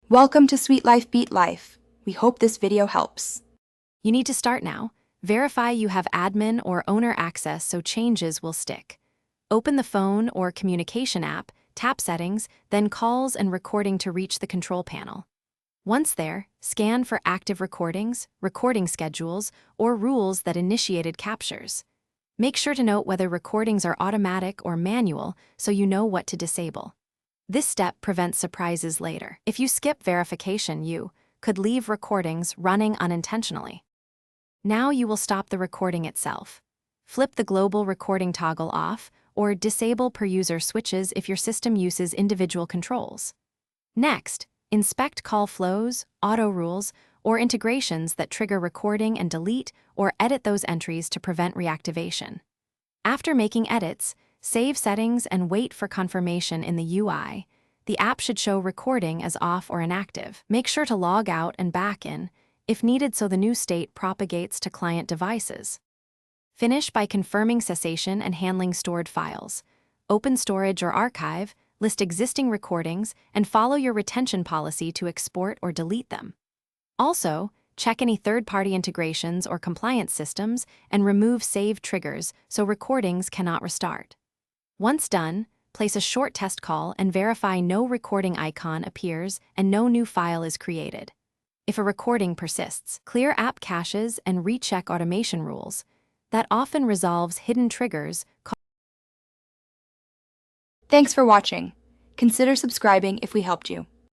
Welcome to Sweet Life Beat Life. We hope this video helps. You need to start now. Verify you have admin or owner access so changes will stick. Open the phone or communication app, tap Settings, then Calls and Recording to reach the control panel. Once there, scan for active recordings, recording schedules, or rules that initiated captures. Make sure to note whether recordings are automatic or manual so you know what to disable. This step prevents surprises later. If you skip verification, you could leave recordings running unintentionally. Now you will stop the recording itself. Flip the global recording toggle off or disable per-user switches if your system uses individual controls. Next, inspect call flows, auto rules, or integrations that trigger recording and delete or edit those entries to prevent reactivation. After making edits, save settings and wait for confirmation in the UI. The app should show recording as off or inactive. Make sure to log out and back in, if needed, so the new state propagates to client devices. Finish by confirming cessation and handling stored files. Open storage or archive, list existing recordings, and follow your retention policy to export or delete them. Also, check any third-party integrations or compliance systems and remove save triggers so recordings cannot restart. Once done, place a short test call and verify no recording icon appears and no new file is created. If a recording persists, clear app caches and recheck automation rules. That often resolves hidden triggers. Thanks for watching. Consider subscribing if we helped you.